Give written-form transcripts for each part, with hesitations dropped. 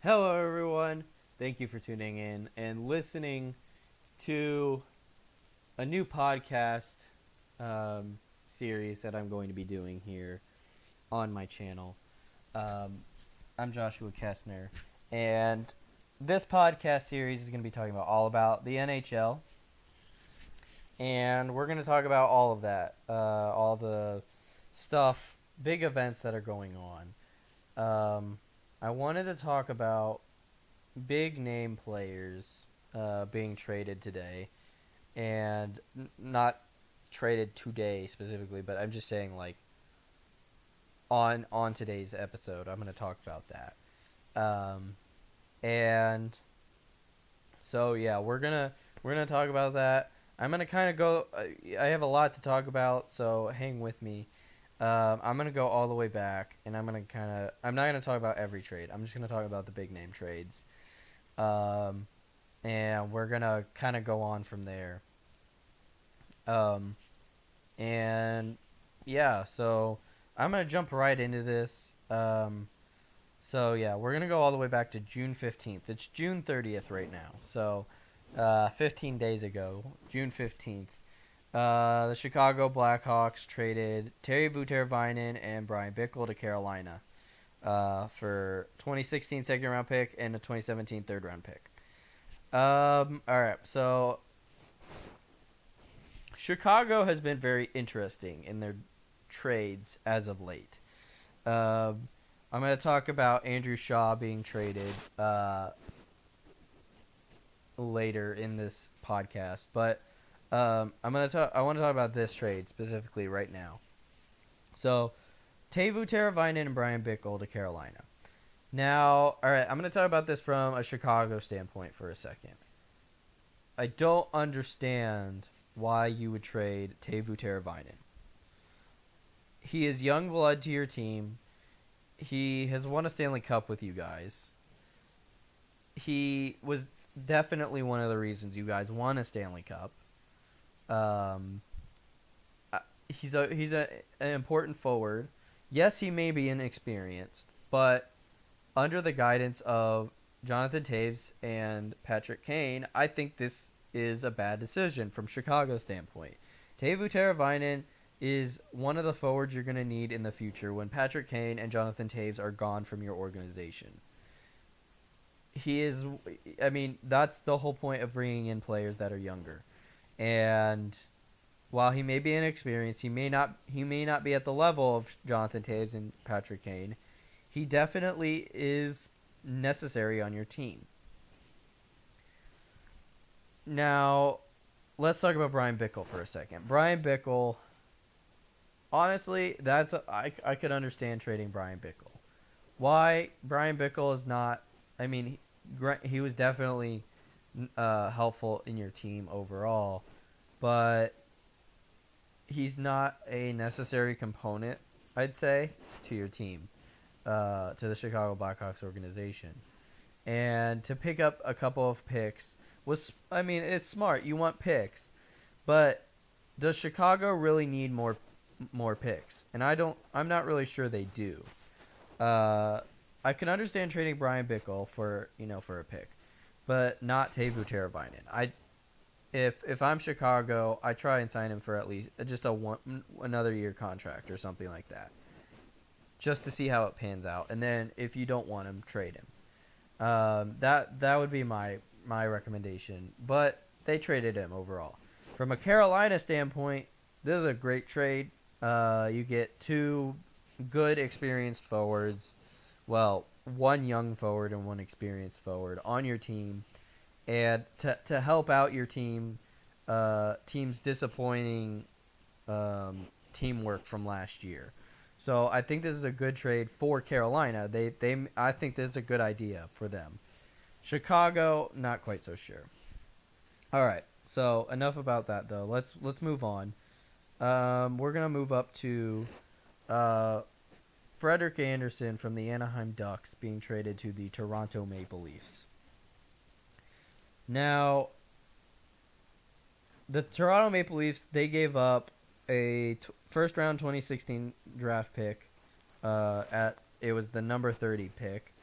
Hello, everyone. Thank you for tuning in and listening to a new podcast series that I'm going to be doing here on my channel. Um, I'm Joshua Kessner, and this podcast series is going to be talking about all about the NHL, and we're going to talk about all of that, all the stuff, big events that are going on. I wanted to talk about big name players being traded today, and not traded today specifically, but I'm just saying like on today's episode, I'm going to talk about that. And so yeah, we're gonna talk about that. I'm gonna kind of go. I have a lot to talk about, so hang with me. I'm gonna go all the way back, and I'm gonna kind of. I'm not gonna talk about every trade. I'm just gonna talk about the big name trades. Um, and we're gonna kind of go on from there. Um, and yeah, so I'm gonna jump right into this. So yeah, we're gonna go all the way back to June 15th. It's June 30th right now. So, 15 days ago, June 15th, the Chicago Blackhawks traded Terry Vutervainen and Brian Bickle to Carolina, for 2016 second round pick and a 2017 third round pick. All right, so Chicago has been very interesting in their trades as of late. I'm going to talk about Andrew Shaw being traded later in this podcast, but I want to talk about this trade specifically right now. So, Teuvo Teravainen and Brian Bickle to Carolina. Now, all right, I'm going to talk about this from a Chicago standpoint for a second. I don't understand why you would trade Teuvo Teravainen. He is young blood to your team. He has won a Stanley Cup with you guys. He was definitely one of the reasons you guys won a Stanley Cup. He's an important forward. Yes, he may be inexperienced, but under the guidance of Jonathan Toews and Patrick Kane, I think this is a bad decision from Chicago's standpoint. Teuvo Teravainen is one of the forwards you're going to need in the future when Patrick Kane and Jonathan Toews are gone from your organization. That's the whole point of bringing in players that are younger. And while he may be inexperienced, he may not be at the level of Jonathan Toews and Patrick Kane. He definitely is necessary on your team. Now, let's talk about Brian Bickle for a second. Brian Bickle, honestly, I could understand trading Brian Bickle. Why Brian Bickle is not? I mean, he was definitely helpful in your team overall, but he's not a necessary component, I'd say, to your team, to the Chicago Blackhawks organization. And to pick up a couple of picks it's smart. You want picks, but does Chicago really need more picks? And I'm not really sure they do. I can understand trading Brian Bickle for a pick, but not Teuvo Teravainen. If I'm Chicago, I try and sign him for at least just another year contract or something like that, just to see how it pans out. And then if you don't want him, trade him. That would be my recommendation. But they traded him overall. From a Carolina standpoint, this is a great trade. You get two good experienced forwards. Well, one young forward and one experienced forward on your team. And to help out your team's disappointing teamwork from last year. So I think this is a good trade for Carolina. I think this is a good idea for them. Chicago, not quite so sure. All right, so enough about that though. Let's move on. We're gonna move up to Frederik Andersen from the Anaheim Ducks being traded to the Toronto Maple Leafs. Now, the Toronto Maple Leafs, they gave up a first round 2016 draft pick. It was the number 30 pick,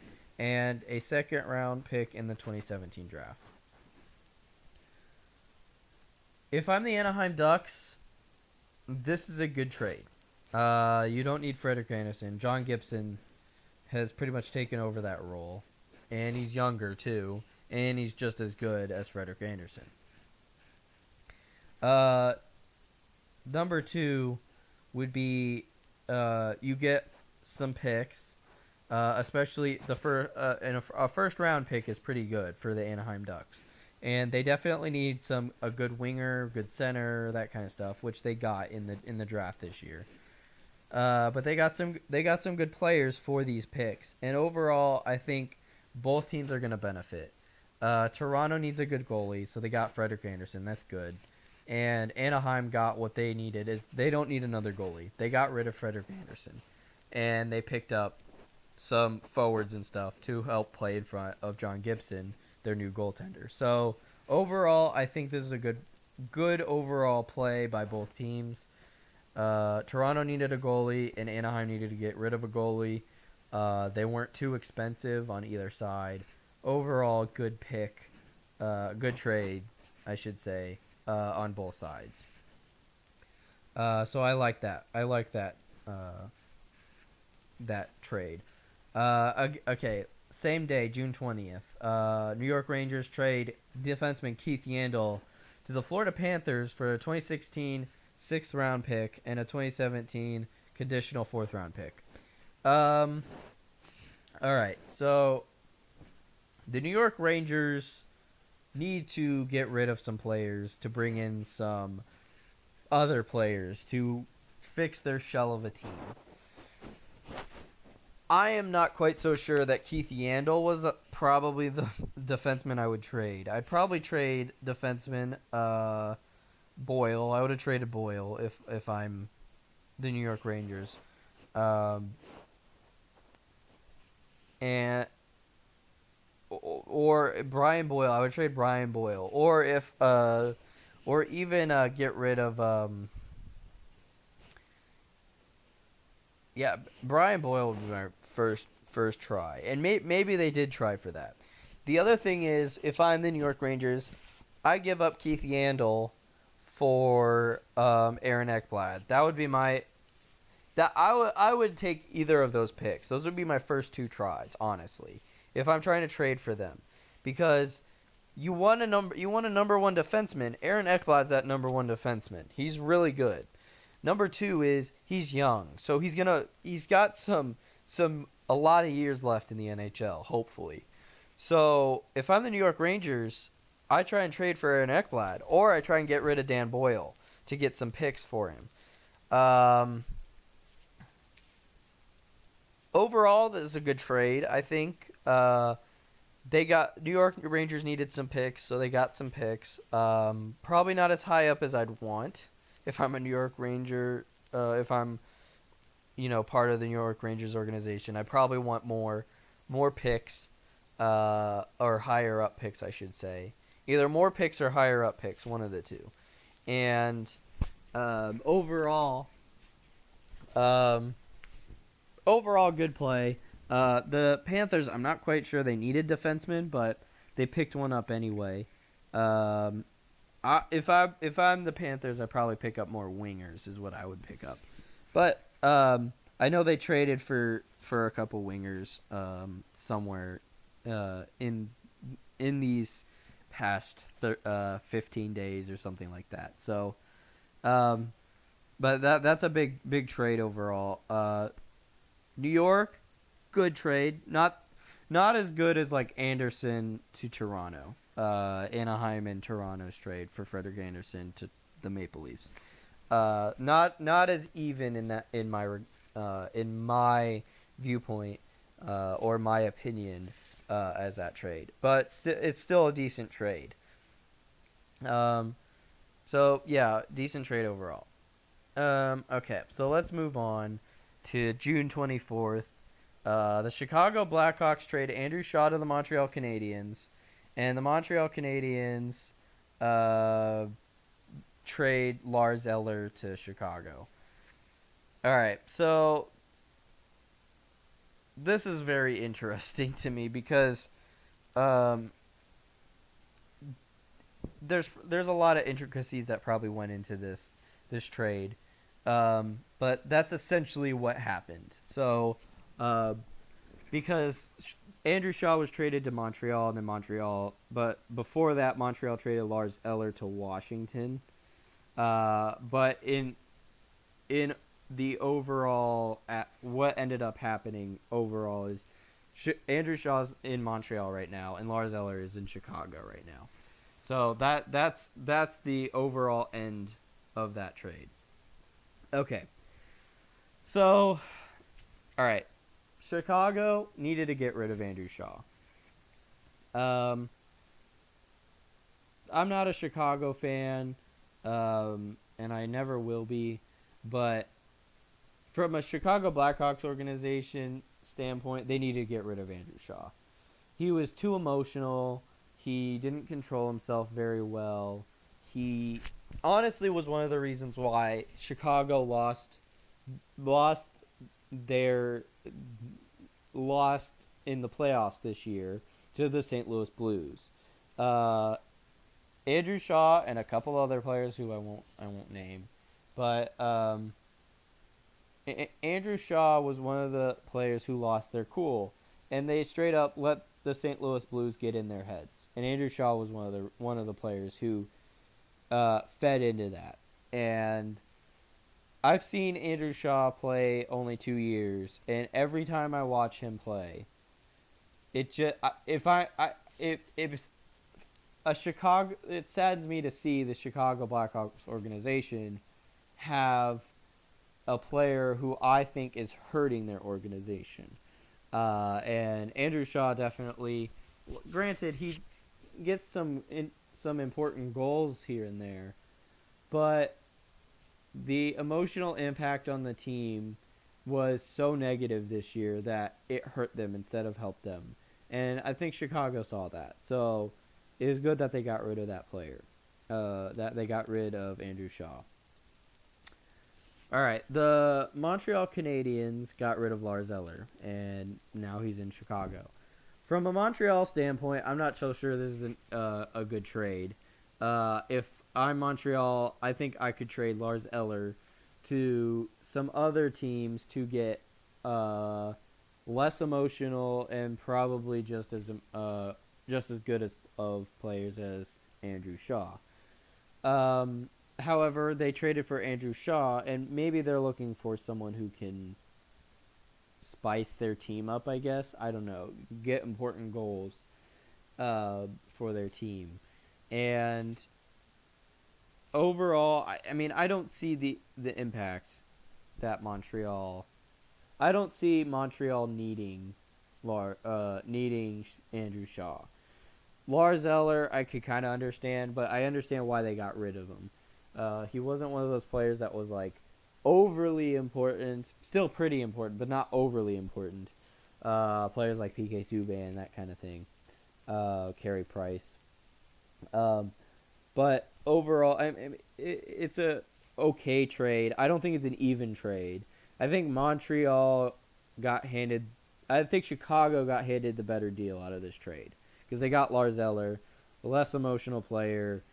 and a second-round pick in the 2017 draft. If I'm the Anaheim Ducks, this is a good trade. You don't need Frederik Andersen. John Gibson has pretty much taken over that role, and he's younger too, and he's just as good as Frederik Andersen. Number 2 would be you get some picks, especially a first round pick is pretty good for the Anaheim Ducks, and they definitely need a good winger, good center, that kind of stuff, which they got in the draft this year. But they got some good players for these picks, and overall, I think both teams are going to benefit. Toronto needs a good goalie, so they got Frederik Andersen. That's good. And Anaheim got what they needed. Is they don't need another goalie. They got rid of Frederik Andersen, and they picked up some forwards and stuff to help play in front of John Gibson, their new goaltender. So overall, I think this is a good overall play by both teams. Toronto needed a goalie, and Anaheim needed to get rid of a goalie. They weren't too expensive on either side. Overall, good pick, good trade, I should say, on both sides. So I like that. That trade. Okay, same day, June 20th. New York Rangers trade defenseman Keith Yandle to the Florida Panthers for a 2016 6th-round pick and a 2017 conditional 4th-round pick. All right, so the New York Rangers need to get rid of some players to bring in some other players to fix their shell of a team. I am not quite so sure that Keith Yandle was probably the defenseman I would trade. I'd probably trade defenseman Boyle. I would have traded Boyle if I'm the New York Rangers. Or Brian Boyle. I would trade Brian Boyle. Or even get rid of Brian Boyle would be my first try, and maybe they did try for that. The other thing is, if I'm the New York Rangers, I give up Keith Yandle for Aaron Ekblad. That would be I would take either of those picks. Those would be my first 2 tries, honestly, if I'm trying to trade for them, because you want a number 1 defenseman. Aaron Ekblad's that number 1 defenseman. He's really good. Number 2 is he's young, so he's got a lot of years left in the NHL, hopefully. So if I'm the New York Rangers, I try and trade for Aaron Ekblad, or I try and get rid of Dan Boyle to get some picks for him. Overall, this is a good trade, I think. New York Rangers needed some picks, so they got some picks. Probably not as high up as I'd want if I'm a New York Ranger. If I'm, part of the New York Rangers organization, I probably want more picks, or higher up picks, I should say. Either more picks or higher up picks, one of the two. And overall, good play. The Panthers, I'm not quite sure they needed defensemen, but they picked one up anyway. If I'm the Panthers, I probably pick up more wingers is what I would pick up. But I know they traded for a couple wingers somewhere in these past 15 days or something like that. So, but that's a big trade overall. New York, good trade. Not as good as like Anderson to Toronto. Anaheim and Toronto's trade for Frederik Andersen to the Maple Leafs. Not as even in my viewpoint or my opinion as that trade, but it's still a decent trade. So yeah, decent trade overall. Okay, so let's move on to June 24th. The Chicago Blackhawks trade Andrew Shaw to the Montreal Canadiens, and the Montreal Canadiens trade Lars Eller to Chicago. All right, so this is very interesting to me because um, there's a lot of intricacies that probably went into this trade, but that's essentially what happened. So, uh, because Andrew Shaw was traded to Montreal, and then but before that, Montreal traded Lars Eller to Washington. But in the overall, what ended up happening overall is Andrew Shaw's in Montreal right now, and Lars Eller is in Chicago right now. So that's the overall end of that trade. Okay. So, all right. Chicago needed to get rid of Andrew Shaw. I'm not a Chicago fan, and I never will be, but from a Chicago Blackhawks organization standpoint, they need to get rid of Andrew Shaw. He was too emotional. He didn't control himself very well. He honestly was one of the reasons why Chicago lost their lost in the playoffs this year to the St. Louis Blues. Andrew Shaw and a couple other players who I won't name, but Andrew Shaw was one of the players who lost their cool, and they straight up let the St. Louis Blues get in their heads. And Andrew Shaw was one of the players who fed into that. And I've seen Andrew Shaw play only 2 years, and every time I watch him play, it just if a Chicago, it saddens me to see the Chicago Blackhawks organization have a player who I think is hurting their organization. And Andrew Shaw definitely, granted, he gets some important goals here and there, but the emotional impact on the team was so negative this year that it hurt them instead of helped them. And I think Chicago saw that. So it is good that they got rid of that player, that they got rid of Andrew Shaw. All right, the Montreal Canadiens got rid of Lars Eller, and now he's in Chicago. From a Montreal standpoint, I'm not so sure this is a good trade. If I'm Montreal, I think I could trade Lars Eller to some other teams to get less emotional and probably just as good of players as Andrew Shaw. However, they traded for Andrew Shaw, and maybe they're looking for someone who can spice their team up, I guess. I don't know. Get important goals for their team. And overall, I mean, I don't see the impact that Montreal... I don't see Montreal needing Andrew Shaw. Lars Eller, I could kind of understand, but I understand why they got rid of him. He wasn't one of those players that was like overly important, still pretty important, but not overly important. Players like PK Subban, that kind of thing. Carey Price. But overall, it's a okay trade. I don't think it's an even trade. I think I think Chicago got handed the better deal out of this trade because they got Lars Eller, a less emotional player,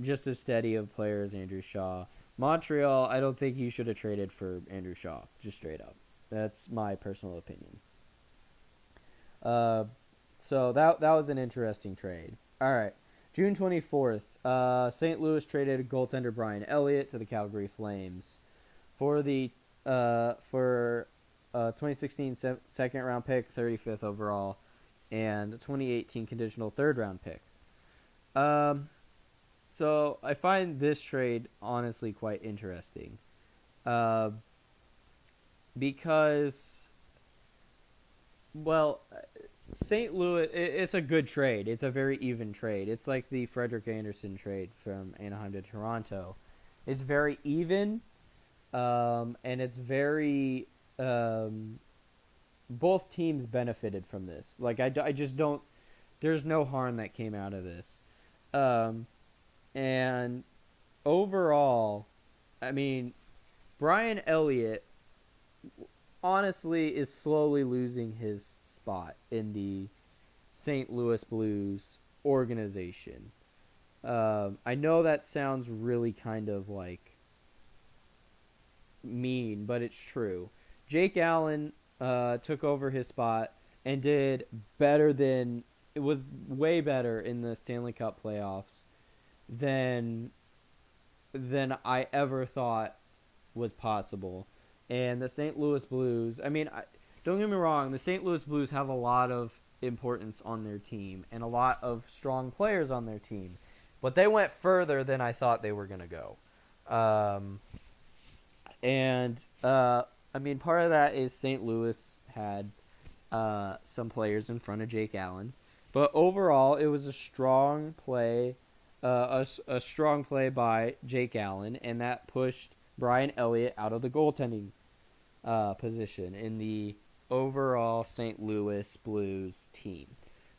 just as steady of player as Andrew Shaw. Montreal, I don't think you should have traded for Andrew Shaw, just straight up. That's my personal opinion. So that was an interesting trade. All right, June 24th, St. Louis traded goaltender Brian Elliott to the Calgary Flames for the 2016 second round pick, 35th overall, and 2018 conditional third round pick. So I find this trade honestly quite interesting, because, well, St. Louis, it's a good trade. It's a very even trade. It's like the Frederik Andersen trade from Anaheim to Toronto. It's very even, and it's very... both teams benefited from this. Like, I just don't... There's no harm that came out of this. And overall, I mean, Brian Elliott honestly is slowly losing his spot in the St. Louis Blues organization. I know that sounds really kind of like mean, but it's true. Jake Allen took over his spot and did better than it was way better in the Stanley Cup playoffs than I ever thought was possible. And the St. Louis Blues, I mean, don't get me wrong, the St. Louis Blues have a lot of importance on their team and a lot of strong players on their team. But they went further than I thought they were going to go. I mean, part of that is St. Louis had some players in front of Jake Allen. But overall, it was a strong play, a strong play by Jake Allen, and that pushed Brian Elliott out of the goaltending position in the overall St. Louis Blues team.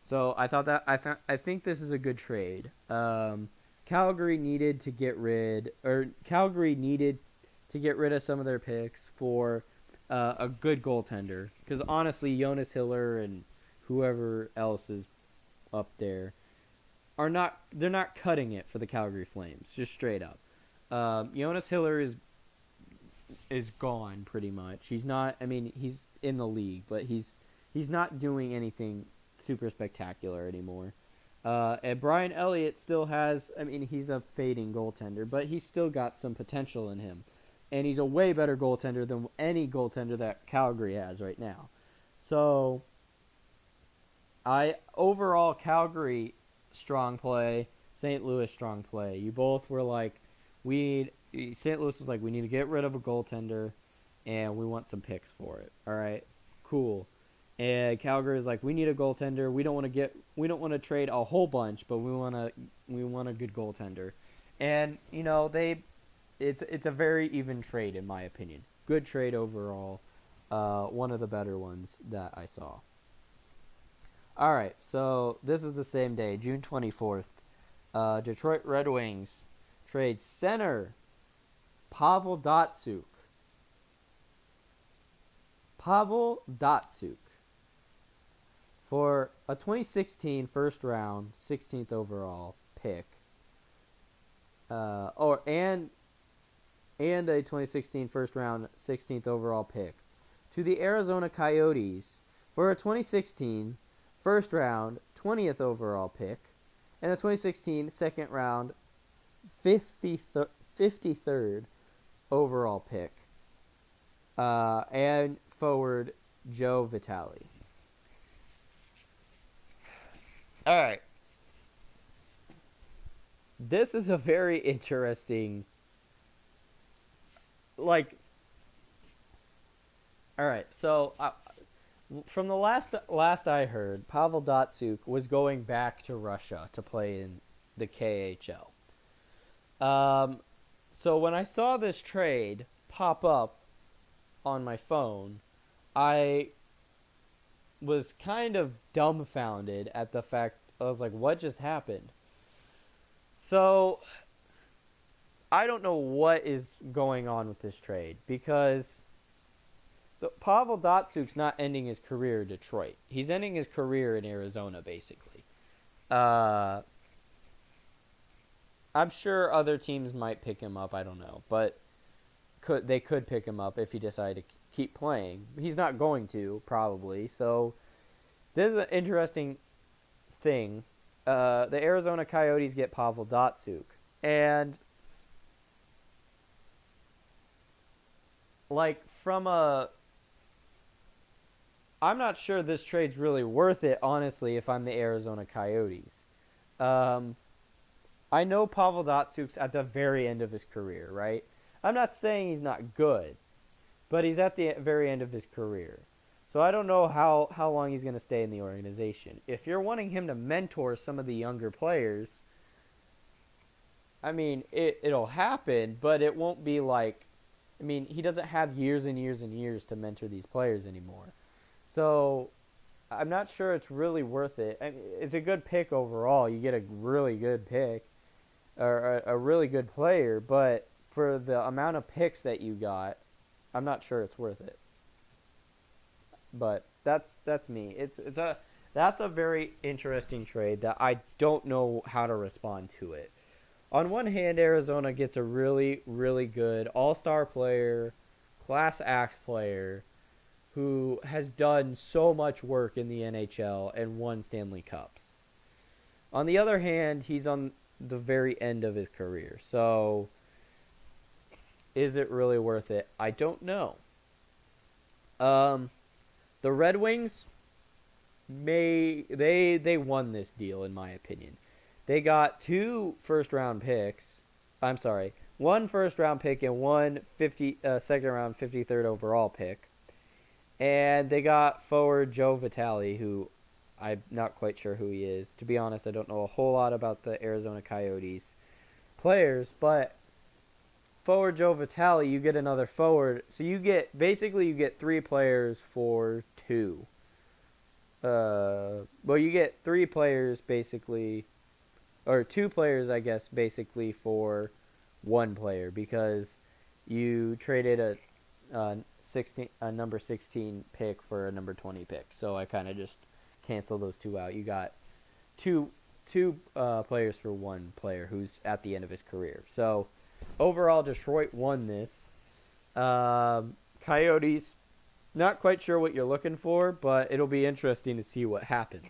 So I think this is a good trade. Calgary needed to get rid of some of their picks for a good goaltender, because honestly, Jonas Hiller and whoever else is up there they're not cutting it for the Calgary Flames, just straight up. Jonas Hiller is gone pretty much. He's not. I mean, he's in the league, but he's not doing anything super spectacular anymore. And Brian Elliott still has. I mean, he's a fading goaltender, but he's still got some potential in him, and he's a way better goaltender than any goaltender that Calgary has right now. So, overall Calgary strong play, St. Louis strong play. You both were like, St. Louis was like, we need to get rid of a goaltender, and we want some picks for it. All right, cool. And Calgary is like, we need a goaltender. We don't want to trade a whole bunch, but we want a good goaltender. And you know, it's a very even trade in my opinion. Good trade overall. One of the better ones that I saw. All right, so this is the same day, June 24th. Detroit Red Wings trade center Pavel Datsyuk for a 2016 first round, 16th overall pick, and a 2016 first round, 16th overall pick to the Arizona Coyotes for a 2016 first round, 20th overall pick, and a 2016 second round, 53rd overall pick, and forward Joe Vitale. All right. This is a very interesting, all right, so from the last I heard, Pavel Datsyuk was going back to Russia to play in the KHL. So when I saw this trade pop up on my phone, I was kind of dumbfounded at the fact. I was like, what just happened? So I don't know what is going on with this trade, because Pavel Datsyuk's not ending his career in Detroit. He's ending his career in Arizona, basically. I'm sure other teams might pick him up. I don't know, but they could pick him up if he decided to keep playing. He's not going to, probably. So this is an interesting thing. The Arizona Coyotes get Pavel Datsyuk, and I'm not sure this trade's really worth it, honestly, if I'm the Arizona Coyotes. I know Pavel Datsyuk's at the very end of his career, right? I'm not saying he's not good, but he's at the very end of his career. So I don't know how long he's going to stay in the organization. If you're wanting him to mentor some of the younger players, I mean, it'll happen, but it won't be like, I mean, he doesn't have years and years and years to mentor these players anymore. So I'm not sure it's really worth it. I mean, it's a good pick overall. You get a really good pick, or a really good player, but for the amount of picks that you got, I'm not sure it's worth it. but that's me. That's a very interesting trade that I don't know how to respond to it. On one hand, Arizona gets a really, really good all-star player, class act player, who has done so much work in the NHL and won Stanley Cups. On the other hand, he's on the very end of his career. So, is it really worth it? I don't know. The Red Wings they won this deal in my opinion. They got 2 first round picks. I'm sorry, 1 first round pick and 1 second round 53rd overall pick. And they got forward Joe Vitale, who I'm not quite sure who he is. To be honest, I don't know a whole lot about the Arizona Coyotes players, but forward Joe Vitale, you get another forward. So you get 3 players for 2. Well, you get 3 players basically, or 2 players, I guess, basically for 1 player because you traded a number 16 pick for a number 20 pick. So I kind of just canceled those 2 out. You got two players for 1 player who's at the end of his career. So overall, Detroit won this. Coyotes, not quite sure what you're looking for, but it'll be interesting to see what happens.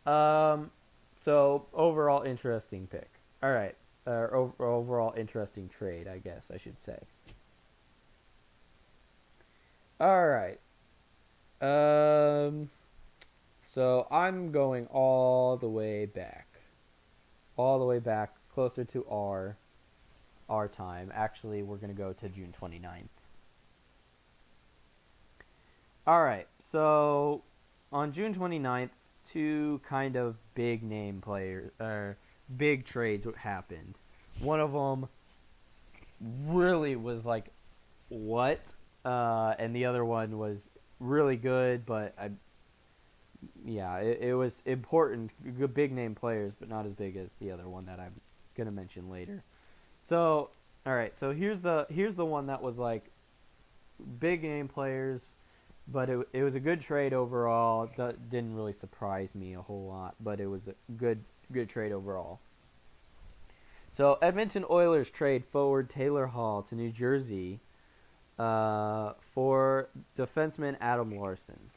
So overall interesting pick. All right. Overall interesting trade, I guess I should say. All right. So I'm going all the way back, closer to our time. Actually, we're gonna go to June 29th. All right. So on June 29th, 2 kind of big name players, big trades happened. One of them really was like, what? And the other one was really good, but it was important. Good big name players, but not as big as the other one that I'm gonna mention later. So, all right. So here's the one that was like big name players, but it was a good trade overall. That didn't really surprise me a whole lot, but it was a good trade overall. So Edmonton Oilers trade forward Taylor Hall to New Jersey for defenseman Adam Larson.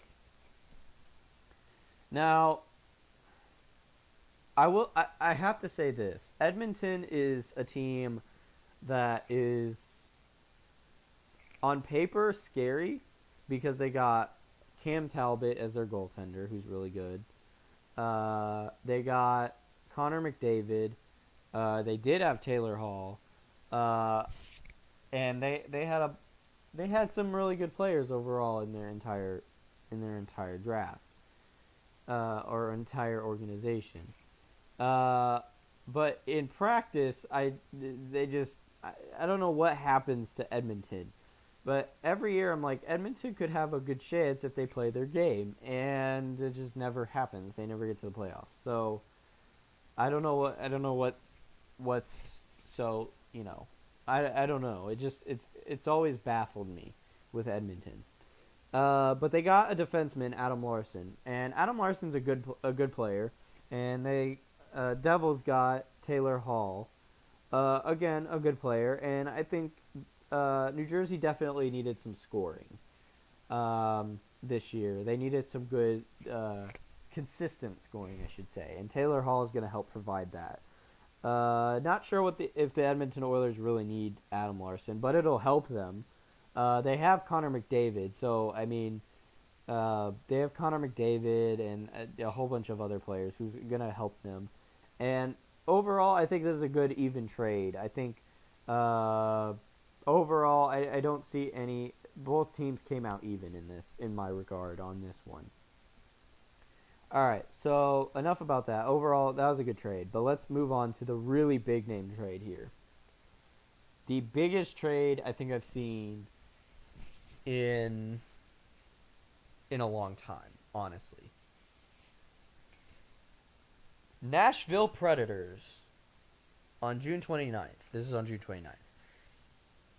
Now, I have to say this. Edmonton is a team that is on paper scary because they got Cam Talbot as their goaltender, who's really good. They got Connor McDavid. They did have Taylor Hall, and they had some really good players overall in their entire draft or entire organization. But in practice, I don't know what happens to Edmonton. But every year I'm like, Edmonton could have a good chance if they play their game, and it just never happens. They never get to the playoffs. So I don't know what's so, I don't know. It's always baffled me with Edmonton. But they got a defenseman, Adam Larson, and Adam Larson's a good player, and they Devils got Taylor Hall, again a good player, and I think New Jersey definitely needed some scoring this year. They needed some good, consistent scoring, I should say, and Taylor Hall is going to help provide that. Not sure if the Edmonton Oilers really need Adam Larson, but it'll help them. They have Connor McDavid, so I mean, they have Connor McDavid and a whole bunch of other players who's going to help them. And overall, I think this is a good even trade. I think overall, I don't see any. Both teams came out even in my regard, on this one. All right, so enough about that. Overall, that was a good trade. But let's move on to the really big name trade here. The biggest trade I think I've seen in a long time, honestly. Nashville Predators on June 29th. This is on June 29th.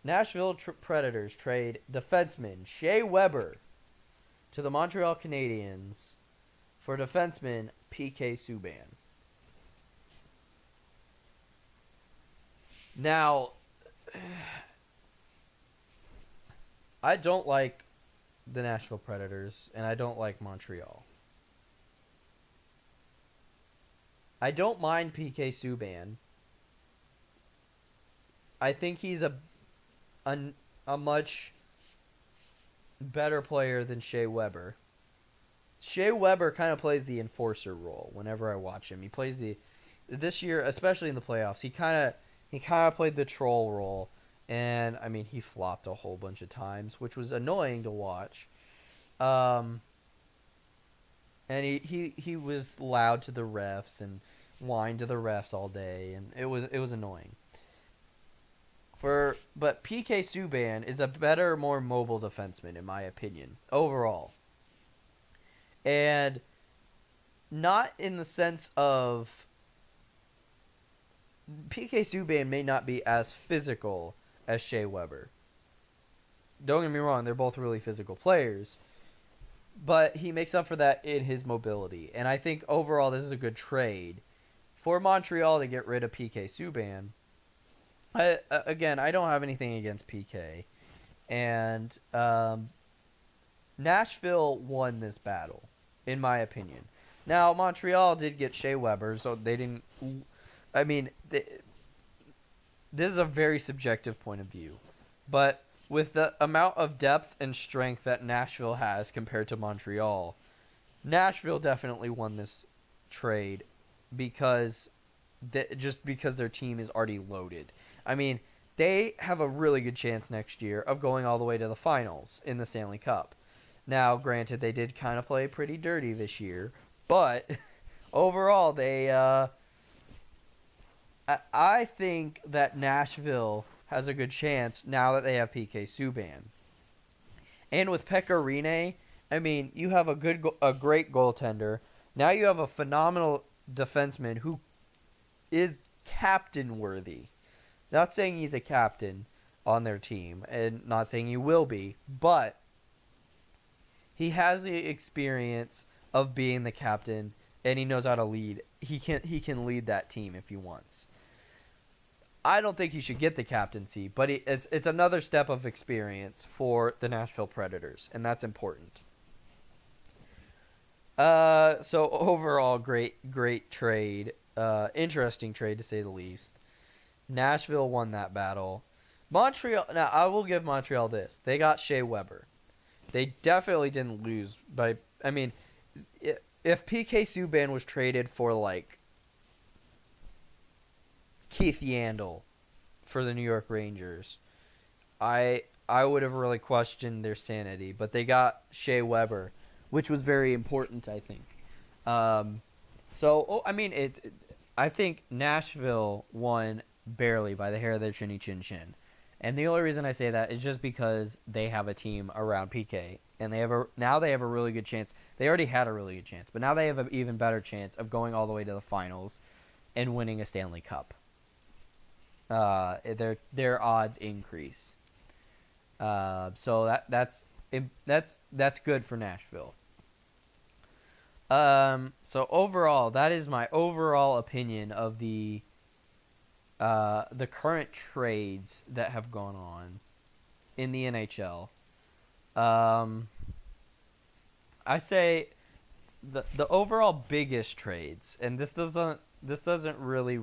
Nashville Predators trade defenseman Shea Weber to the Montreal Canadiens for defenseman PK Subban. Now, I don't like the Nashville Predators, and I don't like Montreal. I don't mind PK Subban. I think he's a much better player than Shea Weber. Shea Weber kind of plays the enforcer role whenever I watch him. He plays this year, especially in the playoffs, he kind of played the troll role. And, I mean, he flopped a whole bunch of times, which was annoying to watch. And he was loud to the refs and whined to the refs all day, and it was annoying. But PK Subban is a better, more mobile defenseman, in my opinion, overall. And not in the sense of PK Subban may not be as physical as Shea Weber. Don't get me wrong, they're both really physical players, but he makes up for that in his mobility. And I think overall this is a good trade for Montreal to get rid of PK Subban. I don't have anything against PK. And Nashville won this battle, in my opinion. Now, Montreal did get Shea Weber, so they didn't... I mean, this is a very subjective point of view. But with the amount of depth and strength that Nashville has compared to Montreal, Nashville definitely won this trade because their team is already loaded. I mean, they have a really good chance next year of going all the way to the finals in the Stanley Cup. Now, granted, they did kind of play pretty dirty this year, but overall, I think that Nashville has a good chance now that they have PK Subban. And with Pekka Rinne, I mean, you have a great goaltender. Now you have a phenomenal defenseman who is captain worthy. Not saying he's a captain on their team, and not saying he will be, but he has the experience of being the captain, and he knows how to lead. He can lead that team if he wants. I don't think he should get the captaincy, but it's another step of experience for the Nashville Predators, and that's important. So overall, great trade. Interesting trade, to say the least. Nashville won that battle. Montreal, now I will give Montreal this. They got Shea Weber. They definitely didn't lose, but I mean, if PK Subban was traded for, like, Keith Yandel for the New York Rangers, I would have really questioned their sanity. But they got Shea Weber, which was very important, I think. I think Nashville won barely by the hair of their chinny chin chin. And the only reason I say that is just because they have a team around PK, and now they have a really good chance. They already had a really good chance, but now they have an even better chance of going all the way to the finals and winning a Stanley Cup. Their odds increase. So that's good for Nashville. So overall, that is my overall opinion of the current trades that have gone on in the NHL. I say the overall biggest trades, and this doesn't really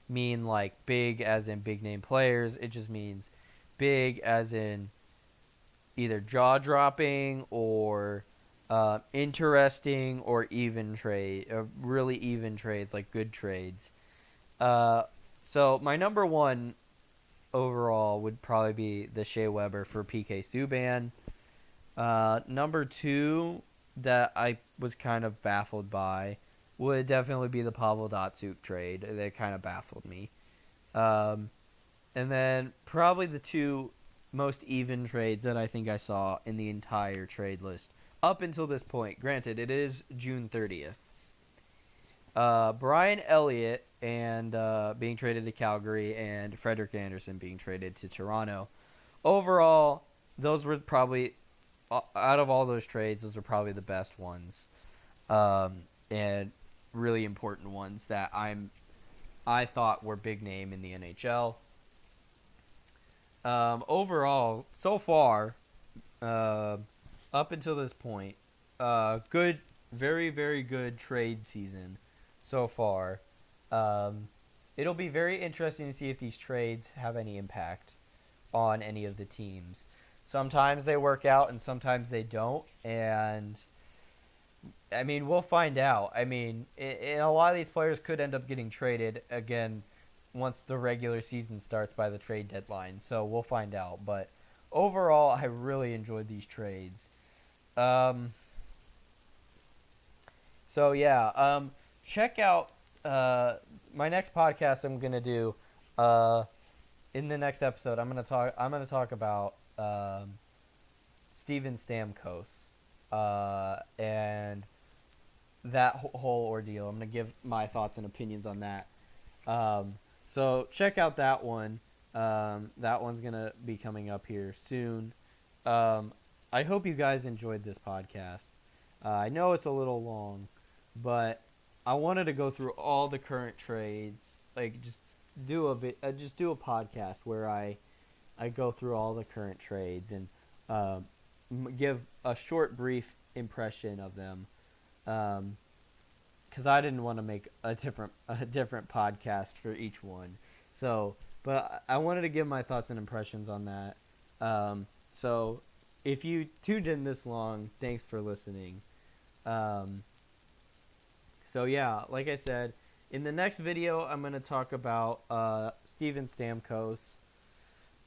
mean like big as in big name players. It just means big as in either jaw dropping or interesting or even really even trades, like good trades. So my number one overall would probably be the Shea Weber for PK Subban. Number two that I was kind of baffled by would definitely be the Pavel Datsyuk trade. That kind of baffled me. And then probably the two most even trades that I think I saw in the entire trade list up until this point. Granted, it is June 30th. Brian Elliott and being traded to Calgary, and Frederik Andersen being traded to Toronto. overall, those were probably out of all those trades, those are probably the best ones, and really important ones that I thought were big name in the NHL. Overall, so far, uh, up until this point, good, very very good trade season so far. Um, it'll be very interesting to see if these trades have any impact on any of the teams. Sometimes they work out and sometimes they don't. And I mean, we'll find out. I mean, a lot of these players could end up getting traded again once the regular season starts by the trade deadline. So we'll find out. But overall, I really enjoyed these trades. Um, so yeah, check out my next podcast. I'm gonna do uh, in the next episode. I'm gonna talk about Steven Stamkos and that whole ordeal. I'm gonna give my thoughts and opinions on that. So check out that one. That one's gonna be coming up here soon. I hope you guys enjoyed this podcast. I know it's a little long, but I wanted to go through all the current trades. Like just do a podcast where I go through all the current trades and give a short, brief impression of them. Because I didn't want to make a different podcast for each one. So, but I wanted to give my thoughts and impressions on that. So, if you tuned in this long, thanks for listening. So yeah, like I said, in the next video, I'm gonna talk about Steven Stamkos,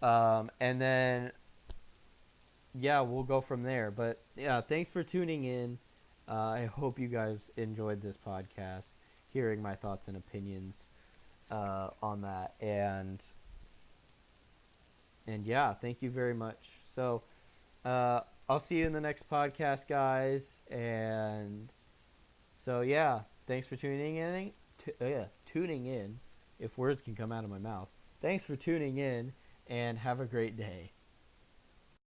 and then yeah, we'll go from there. But yeah, thanks for tuning in. I hope you guys enjoyed this podcast, hearing my thoughts and opinions on that, and yeah, thank you very much. So I'll see you in the next podcast, guys, and so yeah, thanks for tuning in. Tuning in, if words can come out of my mouth. Thanks for tuning in, and have a great day.